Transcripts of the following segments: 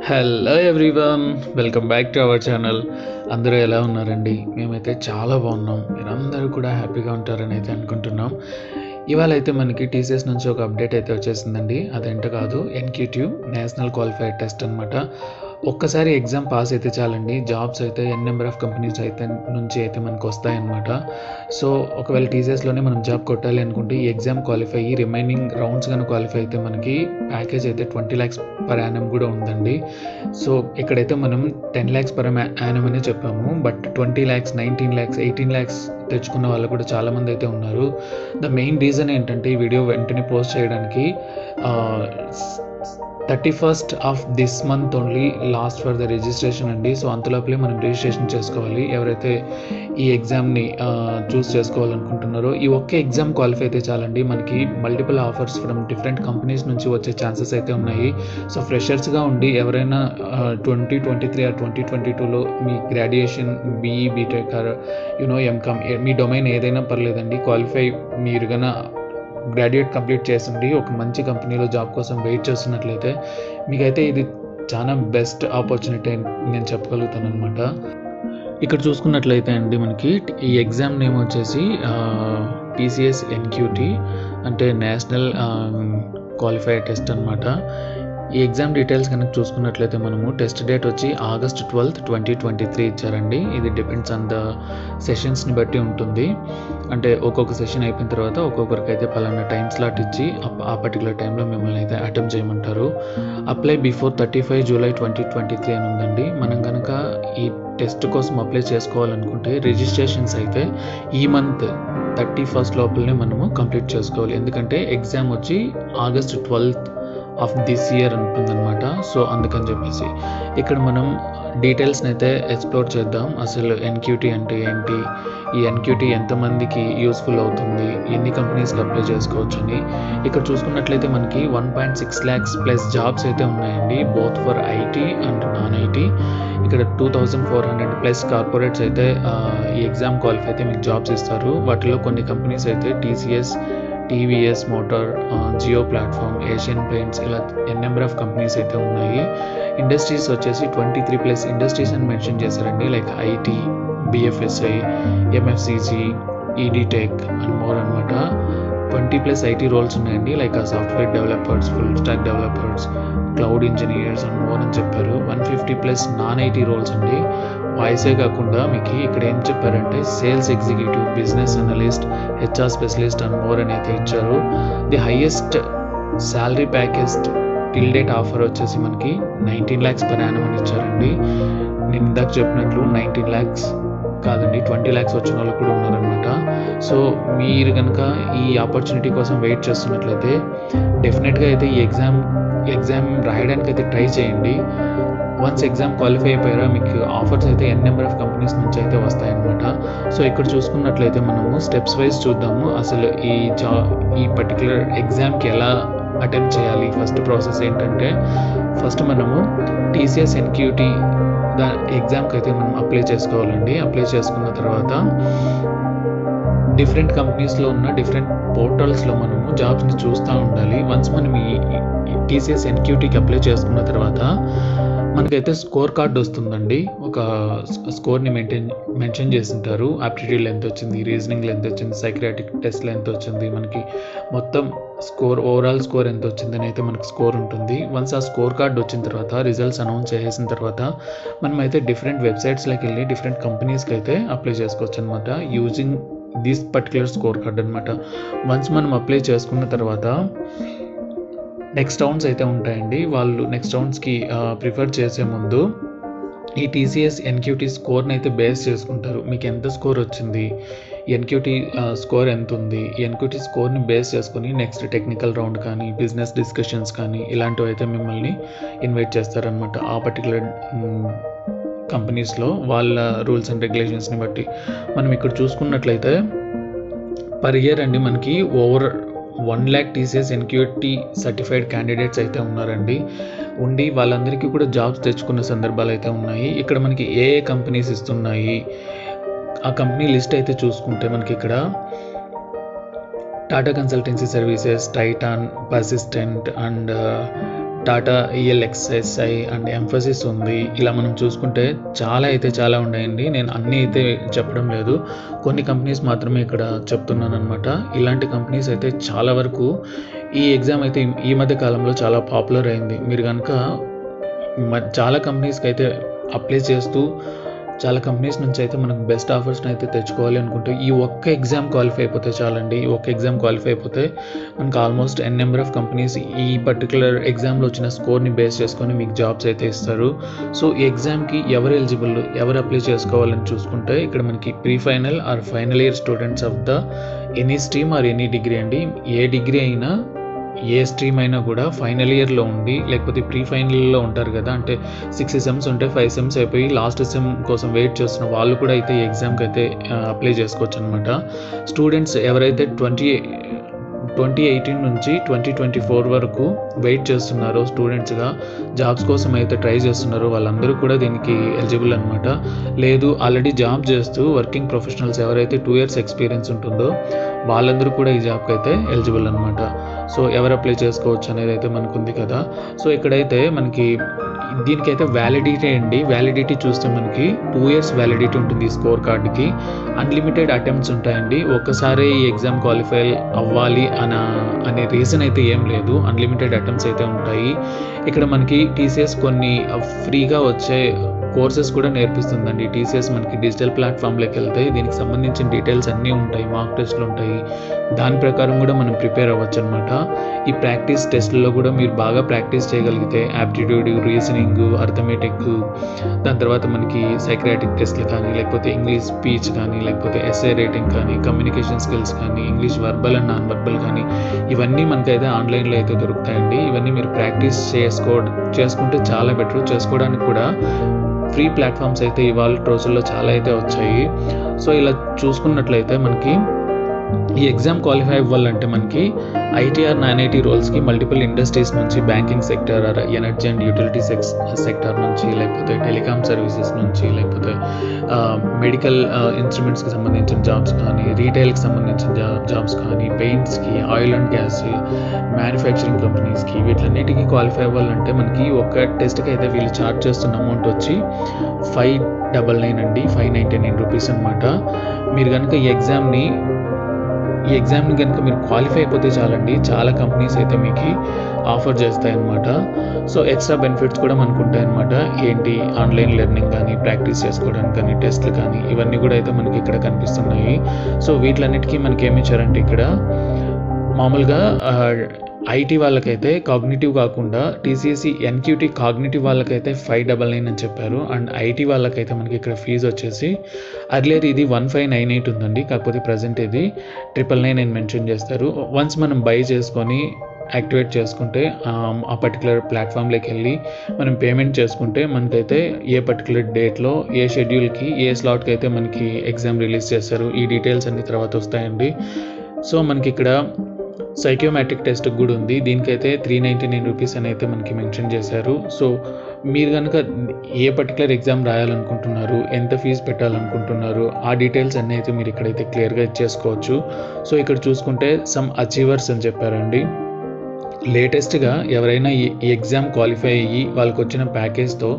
Hello everyone, welcome back to our channel. అందరూ ఎలా ఉన్నారండి? మేమైతే చాలా బాగున్నాం. మీరందరూ కూడా హ్యాపీగా ఉంటారని అయితే అనుకుంటున్నాం. ఇవాళ అయితే మనకి టీసీఎస్ నుంచి ఒక అప్డేట్ అయితే వచ్చేసిందండి. అదేంటో కాదు, ఎన్క్యూటీ నేషనల్ క్వాలిఫైడ్ టెస్ట్ అనమాట. ఒక్కసారి ఎగ్జామ్ పాస్ అయితే చాలండి, జాబ్స్ అయితే నెంబర్ ఆఫ్ కంపెనీస్ అయితే నుంచి అయితే మనకు వస్తాయన్నమాట. సో ఒకవేళ టీసీఎస్లోనే మనం జాబ్ కొట్టాలి అనుకుంటే ఈ ఎగ్జామ్ క్వాలిఫై అయ్యి రిమైనింగ్ రౌండ్స్ కానీ క్వాలిఫై అయితే మనకి ప్యాకేజ్ అయితే 20 lakhs పర్ యానం కూడా ఉందండి. సో ఇక్కడైతే మనం 10 lakhs పర్ యానం అనే చెప్పాము, బట్ 20 lakhs, 19 lakhs, 18 lakhs తెచ్చుకున్న వాళ్ళు కూడా చాలామంది అయితే ఉన్నారు. ద మెయిన్ రీజన్ ఏంటంటే ఈ వీడియో వెంటనే పోస్ట్ చేయడానికి 31st of this month only last for the registration అండి. సో అంతలోపలే మనం రిజిస్ట్రేషన్ చేసుకోవాలి. ఎవరైతే ఈ ఎగ్జామ్ని చూస్ చేసుకోవాలనుకుంటున్నారో ఈ ఒక్క ఎగ్జామ్ క్వాలిఫై అయితే చాలండి, మనకి multiple offers from different companies నుంచి వచ్చే ఛాన్సెస్ అయితే ఉన్నాయి. సో ఫ్రెషర్స్గా ఉండి ఎవరైనా 2023 ఆర్ 2022లో మీ graduation BE, BTech or MCom, మీ డొమైన్ ఏదైనా పర్లేదండి, క్వాలిఫై మీరు కన్నా గ్రాడ్యుయేట్ కంప్లీట్ చేసింది ఒక మంచి కంపెనీలో జాబ్ కోసం వెయిట్ చేస్తున్నట్లయితే మీకైతే ఇది చాలా బెస్ట్ ఆపర్చునిటీ నేను చెప్పగలుగుతాను అనమాట. ఇక్కడ చూసుకున్నట్లయితే అండి మనకి ఈ ఎగ్జామ్ నేమ్ వచ్చేసి టీసీఎస్ ఎన్క్యూటీ, అంటే నేషనల్ క్వాలిఫైడ్ టెస్ట్ అనమాట. ఈ ఎగ్జామ్ డీటెయిల్స్ కనుక చూసుకున్నట్లయితే మనము టెస్ట్ డేట్ వచ్చి August 12th, 2023 ఇచ్చారండి. ఇది డిపెండ్స్ ఆన్ ద సెషన్స్ని బట్టి ఉంటుంది. అంటే ఒక్కొక్క సెషన్ అయిపోయిన తర్వాత ఒక్కొక్కరికి అయితే పలానా టైం స్లాట్ ఇచ్చి ఆ పర్టికులర్ టైంలో మిమ్మల్ని అయితే అటెంప్ట్ చేయమంటారు. అప్లై బిఫోర్ 35 July 2023 అని ఉందండి. మనం కనుక ఈ టెస్ట్ కోసం అప్లై చేసుకోవాలనుకుంటే రిజిస్ట్రేషన్స్ అయితే ఈ మంత్ 31st లోపలనే మనము కంప్లీట్ చేసుకోవాలి. ఎందుకంటే ఎగ్జామ్ వచ్చి August 12th of this year ఉంటుందన్నమాట. సో అందుకని చెప్పేసి ఇక్కడ మనం డీటెయిల్స్ని అయితే ఎక్స్ప్లోర్ చేద్దాం. అసలు ఎన్క్యూటీ అంటే ఏంటి, ఈ ఎన్క్యూటీ ఎంతమందికి యూస్ఫుల్ అవుతుంది, ఎన్ని కంపెనీస్కి అప్లై చేసుకోవచ్చు అని ఇక్కడ చూసుకున్నట్లయితే మనకి 1.6 lakhs ప్లస్ జాబ్స్ అయితే ఉన్నాయండి, both for IT and non IT. ఇక్కడ 2400 ప్లస్ కార్పొరేట్స్ అయితే ఈ ఎగ్జామ్ క్వాలిఫై అయితే మీకు జాబ్స్ ఇస్తారు. వాటిలో కొన్ని కంపెనీస్ అయితే టీసీఎస్, టీవీఎస్ మోటార్, జియో ప్లాట్ఫామ్, ఏషియన్ పెయింట్స్, ఇలా నెంబర్ ఆఫ్ కంపెనీస్ అయితే ఉన్నాయి. ఇండస్ట్రీస్ వచ్చేసి 23+ ఇండస్ట్రీస్ అని మెన్షన్ చేశారండి, like IT, BFSI, MFCG, edtech and more అనమాట. 20+ ఐటీ రోల్స్ ఉన్నాయండి, like software developers, full stack developers, cloud engineers and more అని చెప్పారు. 150+ నాన్ ఐటీ రోల్స్ అండి. వాయిసే కాకుండా మీకు ఇక్కడ ఏం చెప్పారంటే sales executive, business analyst, HR specialist and more అని అయితే ఇచ్చారు. The highest salary package till date offer వచ్చేసి మనకి 19 lakhs పర్ యానం అని ఇచ్చారండి. నేను ఇందాక చెప్పినట్లు 19 lakhs కాదండి, 20 lakhs వచ్చిన వాళ్ళు కూడా ఉన్నారనమాట. సో మీరు కనుక ఈ ఆపర్చునిటీ కోసం వెయిట్ చేస్తున్నట్లయితే డెఫినెట్గా అయితే ఈ ఎగ్జామ్ రాయడానికి అయితే ట్రై చేయండి. వన్స్ ఎగ్జామ్ క్వాలిఫై అయిపోయారా మీకు ఆఫర్స్ అయితే నెంబర్ ఆఫ్ కంపెనీస్ నుంచి అయితే వస్తాయన్నమాట. సో ఇక్కడ చూసుకున్నట్లయితే మనము స్టెప్స్ వైజ్ చూద్దాము. అసలు ఈ పర్టికులర్ ఎగ్జామ్కి ఎలా అటెంప్ట్ చేయాలి. ఫస్ట్ ప్రాసెస్ ఏంటంటే ఫస్ట్ మనము టీసీఎస్ ఎన్క్యూటీ ఎగ్జామ్కి అయితే మనం అప్లై చేసుకోవాలండి. అప్లై చేసుకున్న తర్వాత డిఫరెంట్ కంపెనీస్లో ఉన్న డిఫరెంట్ పోర్టల్స్లో మనము జాబ్స్ని చూస్తూ ఉండాలి. వన్స్ మనం ఈ టీసీఎస్ ఎన్క్యూటీకి అప్లై చేసుకున్న తర్వాత మనకైతే స్కోర్ కార్డ్ వస్తుందండి. ఒక స్కోర్ని మెన్షన్ చేసింటారు. ఆప్టిట్యూడ్లో ఎంత వచ్చింది, రీజనింగ్లో ఎంత వచ్చింది, సైక్రియాటిక్ టెస్ట్లో ఎంత వచ్చింది, మనకి మొత్తం స్కోర్, ఓవరాల్ స్కోర్ ఎంత వచ్చిందని అయితే మనకి స్కోర్ ఉంటుంది. వన్స్ ఆ స్కోర్ కార్డ్ వచ్చిన తర్వాత రిజల్ట్స్ అనౌన్స్ చేసిన తర్వాత మనమైతే డిఫరెంట్ వెబ్సైట్స్లోకి వెళ్ళి డిఫరెంట్ కంపెనీస్కి అయితే అప్లై చేసుకోవచ్చు అనమాట, using this particular score card అనమాట. వన్స్ మనం అప్లై చేసుకున్న తర్వాత నెక్స్ట్ రౌండ్స్ అయితే ఉంటాయండి. వాళ్ళు నెక్స్ట్ రౌండ్స్కి ప్రిఫర్ చేసే ముందు ఈ టీసీఎస్ ఎన్క్యూటీ స్కోర్ని అయితే బేస్ చేసుకుంటారు. మీకు ఎంత స్కోర్ వచ్చింది, ఎన్క్యూటీ స్కోర్ ఎంత ఉంది, ఎన్క్యూటీ స్కోర్ని బేస్ చేసుకొని నెక్స్ట్ టెక్నికల్ రౌండ్ కానీ, బిజినెస్ డిస్కషన్స్ కానీ ఇలాంటివి అయితే మిమ్మల్ని ఇన్వైట్ చేస్తారనమాట. ఆ పర్టికులర్ కంపెనీస్లో వాళ్ళ రూల్స్ అండ్ రెగ్యులేషన్స్ని బట్టి మనం ఇక్కడ చూసుకున్నట్లయితే పర్ ఇయర్ అండి మనకి over 1 lakh TCS NQT certified candidates అయితే ఉన్నారండి. ఉండి వాళ్ళందరికీ కూడా జాబ్స్ తెచ్చుకున్న సందర్భాలు అయితే ఉన్నాయి. ఇక్కడ మనకి ఏ కంపెనీస్ ఇస్తున్నాయి ఆ కంపెనీ లిస్ట్ అయితే చూసుకుంటే మనకి ఇక్కడ Tata consultancy services, Titan, persistent and Tata ELXSI and emphasis ఉంది. ఇలా మనం చూసుకుంటే చాలా ఉన్నాయండి. నేను అన్నీ అయితే చెప్పడం లేదు, కొన్ని కంపెనీస్ మాత్రమే ఇక్కడ చెప్తున్నాను అనమాట. ఇలాంటి కంపెనీస్ అయితే చాలా వరకు ఈ ఎగ్జామ్ అయితే ఈ మధ్య కాలంలో చాలా పాపులర్ అయింది. మీరు కనుక చాలా కంపెనీస్కి అయితే అప్లై చేస్తూ చాలా కంపెనీస్ నుంచి అయితే మనకు బెస్ట్ ఆఫర్స్ని అయితే తెచ్చుకోవాలి అనుకుంటే ఈ ఒక్క ఎగ్జామ్ క్వాలిఫై అయిపోతే చాలండి. ఈ ఒక్క ఎగ్జామ్ క్వాలిఫై అయిపోతే మనకు ఆల్మోస్ట్ నెంబర్ ఆఫ్ కంపెనీస్ ఈ పర్టికులర్ ఎగ్జామ్లో వచ్చిన స్కోర్ని బేస్ చేసుకొని మీకు జాబ్స్ అయితే ఇస్తారు. సో ఈ ఎగ్జామ్కి ఎవరు ఎలిజిబుల్, ఎవరు అప్లై చేసుకోవాలని చూసుకుంటే ఇక్కడ మనకి pre final or final year students of the any stream or any degree అండి. ఏ డిగ్రీ అయినా ఏ స్ట్రీమ్ అయినా కూడా ఫైనల్ ఇయర్లో ఉండి, లేకపోతే ప్రీ ఫైనల్లో ఉంటారు కదా, అంటే 6 సెమ్స్ ఉంటే 5 సెమ్స్ అయిపోయి లాస్ట్ సెమ్ కోసం వెయిట్ చేస్తున్న వాళ్ళు కూడా అయితే ఈ ఎగ్జామ్కి అయితే అప్లై చేసుకోవచ్చు అనమాట. స్టూడెంట్స్ ఎవరైతే 2018 నుంచి 2024 వరకు వెయిట్ చేస్తున్నారో, స్టూడెంట్స్గా జాబ్స్ కోసం అయితే ట్రై చేస్తున్నారో వాళ్ళందరూ కూడా దీనికి ఎలిజిబుల్ అనమాట. లేదు ఆల్రెడీ జాబ్ చేస్తూ వర్కింగ్ ప్రొఫెషనల్స్ ఎవరైతే 2 ఇయర్స్ ఎక్స్పీరియన్స్ ఉంటుందో వాళ్ళందరూ కూడా ఈ జాబ్కి అయితే ఎలిజిబుల్ అనమాట. సో ఎవరు అప్లై చేసుకోవచ్చు అనేది అయితే మనకు ఉంది కదా. సో ఇక్కడైతే మనకి దీనికైతే వ్యాలిడిటీ అండి. వ్యాలిడిటీ చూస్తే మనకి 2 ఇయర్స్ వ్యాలిడిటీ ఉంటుంది ఈ స్కోర్ కార్డుకి. అన్లిమిటెడ్ అటెంప్ట్స్ ఉంటాయండి. ఒక్కసారి ఈ ఎగ్జామ్ క్వాలిఫై అవ్వాలి అనే రీజన్ అయితే ఏం లేదు. అన్లిమిటెడ్ అటెంప్ట్స్ అయితే ఉంటాయి. ఇక్కడ మనకి TCS కొన్ని ఫ్రీగా వచ్చే కోర్సెస్ కూడా నేర్పిస్తుందండి. TCS మనకి డిజిటల్ ప్లాట్ఫామ్లోకి వెళ్తే దీనికి సంబంధించిన డీటెయిల్స్ అన్నీ ఉంటాయి, మార్క్ టెస్ట్లు ఉంటాయి. దాని ప్రకారం కూడా మనం ప్రిపేర్ అవ్వచ్చు అనమాట. ఈ ప్రాక్టీస్ టెస్ట్లో కూడా మీరు బాగా ప్రాక్టీస్ చేయగలిగితే యాప్టిట్యూడ్, రీజనింగ్, అర్థమెటిక్, దాని తర్వాత మనకి సైక్రాటిక్ టెస్ట్లు కానీ, లేకపోతే ఇంగ్లీష్ స్పీచ్ కానీ, లేకపోతే ఎస్ఏ రేటింగ్ కానీ, కమ్యూనికేషన్ స్కిల్స్ కానీ, English verbal and non verbal కానీ, ఇవన్నీ మనకైతే ఆన్లైన్లో అయితే దొరుకుతాయండి. ఇవన్నీ మీరు ప్రాక్టీస్ చేసుకుంటే చాలా బెటర్. చేసుకోవడానికి కూడా ఫ్రీ ప్లాట్ఫామ్స్ అయితే ఇవాళ రోజుల్లో చాలా అయితే వచ్చాయి. సో ఇలా చూసుకున్నట్లయితే మనకి ఈ ఎగ్జామ్ క్వాలిఫై అవ్వాలంటే మనకి ఐటీఆర్ నాన్ ఐటీ రోల్స్కి మల్టిపుల్ ఇండస్ట్రీస్ నుంచి, banking sector, energy and utility sector నుంచి, లేకపోతే టెలికామ్ సర్వీసెస్ నుంచి, లేకపోతే మెడికల్ ఇన్స్ట్రుమెంట్స్కి సంబంధించిన జాబ్స్ కానీ, రీటైల్కి సంబంధించిన జాబ్స్ కానీ, పెయింట్స్కి, ఆయిల్ అండ్ గ్యాస్, మ్యానుఫ్యాక్చరింగ్ కంపెనీస్కి, వీటన్నిటికీ క్వాలిఫై అవ్వాలంటే మనకి ఒక టెస్ట్కి అయితే వీళ్ళు ఛార్జ్ చేస్తున్న అమౌంట్ వచ్చి 599 అండి, 599 రూపీస్ అనమాట. మీరు కనుక ఈ ఎగ్జామ్ని కనుక మీరు క్వాలిఫై అయిపోతే చాలండి, చాలా కంపెనీస్ అయితే మీకు ఆఫర్ చేస్తాయన్నమాట. సో ఎక్స్ట్రా బెనిఫిట్స్ కూడా మనకు ఉంటాయన్నమాట. ఏంటి, ఆన్లైన్ లెర్నింగ్ కానీ, ప్రాక్టీస్ చేసుకోవడానికి కానీ, టెస్ట్లు కానీ, ఇవన్నీ కూడా అయితే మనకి ఇక్కడ కనిపిస్తున్నాయి. సో వీటిలన్నిటికీ మనకి ఏమి ఇచ్చారంటే ఇక్కడ మామూలుగా ఐటీ వాళ్ళకైతే కాగ్నిటివ్ కాకుండా TCSE NQT కాగ్నిటివ్ వాళ్ళకైతే 599 అని చెప్పారు. అండ్ ఐటీ వాళ్ళకైతే మనకి ఇక్కడ ఫీజు వచ్చేసి అర్లియర్ ఇది 1598 ఉందండి, కాకపోతే ప్రజెంట్ ఇది 999 అని మెన్షన్ చేస్తారు. వన్స్ మనం బై చేసుకొని యాక్టివేట్ చేసుకుంటే ఆ పర్టికులర్ ప్లాట్ఫామ్లోకి వెళ్ళి మనం పేమెంట్ చేసుకుంటే మనకైతే ఏ పర్టికులర్ డేట్లో, ఏ షెడ్యూల్కి, ఏ స్లాట్కి అయితే మనకి ఎగ్జామ్ రిలీజ్ చేస్తారు, ఈ డీటెయిల్స్ అన్ని తర్వాత వస్తాయండి. సో మనకి ఇక్కడ సైకోమెట్రిక్ టెస్ట్ కూడా ఉంది. దీనికైతే 399 రూపీస్ అని అయితే మనకి మెన్షన్ చేశారు. సో మీరు కనుక ఏ పర్టికులర్ ఎగ్జామ్ రాయాలనుకుంటున్నారు, ఎంత ఫీజు పెట్టాలనుకుంటున్నారు, ఆ డీటెయిల్స్ అన్నీ అయితే మీరు ఇక్కడైతే క్లియర్గా ఇచ్చేసుకోవచ్చు. సో ఇక్కడ చూసుకుంటే సమ్ అచీవర్స్ అని చెప్పారండి. లేటెస్ట్గా ఎవరైనా ఈ ఎగ్జామ్ క్వాలిఫై అయ్యి వాళ్ళకి వచ్చిన ప్యాకేజ్తో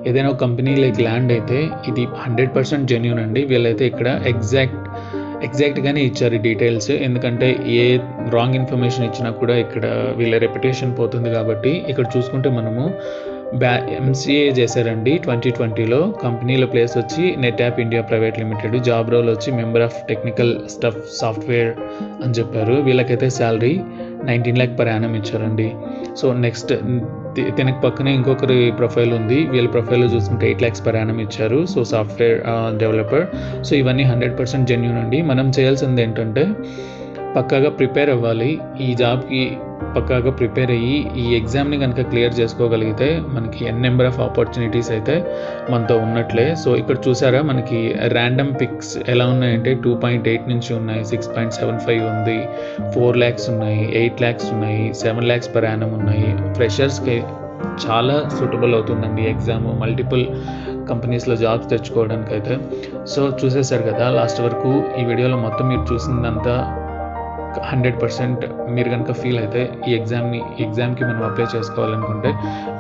ఏదైనా ఒక కంపెనీలోకి ల్యాండ్ అయితే ఇది 100% జెన్యూన్ అండి. వీళ్ళైతే ఇక్కడ ఎగ్జాక్ట్గానే ఇచ్చారు డీటెయిల్స్. ఎందుకంటే ఏ రాంగ్ ఇన్ఫర్మేషన్ ఇచ్చినా కూడా ఇక్కడ వీళ్ళ రెప్యుటేషన్ పోతుంది. కాబట్టి ఇక్కడ చూసుకుంటే మనము MCA చేశారండి 2020లో. కంపెనీల ప్లేస్ వచ్చి NetApp India private limited, job role వచ్చి member of technical staff software అని చెప్పారు. వీళ్ళకైతే శాలరీ 19 lakh per annum ఇచ్చారండి. సో నెక్స్ట్ దీనికి పక్కనే ఇంకొకరి ప్రొఫైల్ ఉంది. వీళ్ళ ప్రొఫైల్లో చూసుకుంటే 8 lakhs per annum ఇచ్చారు. So software developer. సో ఇవన్నీ 100% జెన్యూన్ అండి. మనం చేయాల్సింది ఏంటంటే పక్కాగా ప్రిపేర్ అవ్వాలి. ఈ జాబ్కి పక్కాగా ప్రిపేర్ అయ్యి ఈ ఎగ్జామ్ని కనుక క్లియర్ చేసుకోగలిగితే మనకి నెంబర్ ఆఫ్ ఆపర్చునిటీస్ అయితే మనతో ఉన్నట్లే. సో ఇక్కడ చూసారా మనకి ర్యాండమ్ పిక్స్ ఎలా ఉన్నాయంటే 2.8 నుంచి ఉన్నాయి, 6.75 ఉంది, 4 lakhs ఉన్నాయి, 8 lakhs ఉన్నాయి, 7 lakhs per annum ఉన్నాయి. ఫ్రెషర్స్కి చాలా సూటబుల్ అవుతుందండి ఎగ్జామ్, మల్టిపుల్ కంపెనీస్లో జాబ్స్ తెచ్చుకోవడానికి అయితే. సో చూసేసారు కదా లాస్ట్ వరకు. ఈ వీడియోలో మొత్తం మీరు చూసిందంతా 100% మీరు కనుక ఫీల్ అయితే ఈ ఎగ్జామ్కి మనం అప్లై చేసుకోవాలనుకుంటే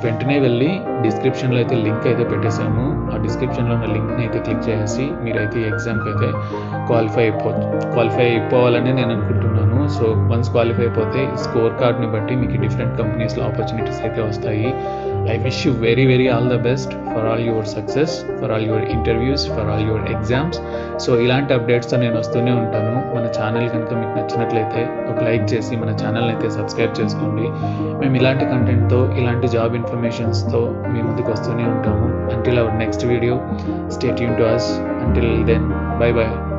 వెంటనే వెళ్ళి డిస్క్రిప్షన్లో అయితే లింక్ అయితే పెట్టేశాము. ఆ డిస్క్రిప్షన్లో ఉన్న లింక్ని అయితే క్లిక్ చేసి మీరైతే ఈ ఎగ్జామ్కి అయితే క్వాలిఫై అయిపోవాలని నేను అనుకుంటున్నాను. సో వన్స్ క్వాలిఫై అయిపోతే స్కోర్ కార్డ్ని బట్టి మీకు డిఫరెంట్ కంపెనీస్లో ఆపర్చునిటీస్ అయితే వస్తాయి. I wish you very all the best for all your success, for all your interviews, for all your exams. So ఇలాంటి అప్డేట్స్తో నేను వస్తూనే ఉంటాను. మన ఛానల్ కనుక మీకు నచ్చినట్లయితే ఒక లైక్ చేసి మన ఛానల్ని అయితే సబ్స్క్రైబ్ చేసుకోండి. మేము ఇలాంటి కంటెంట్తో, ఇలాంటి జాబ్ ఇన్ఫర్మేషన్స్తో మీ ముందుకు వస్తూనే ఉంటాము. Until our next video, stay tuned to us. Until then, bye.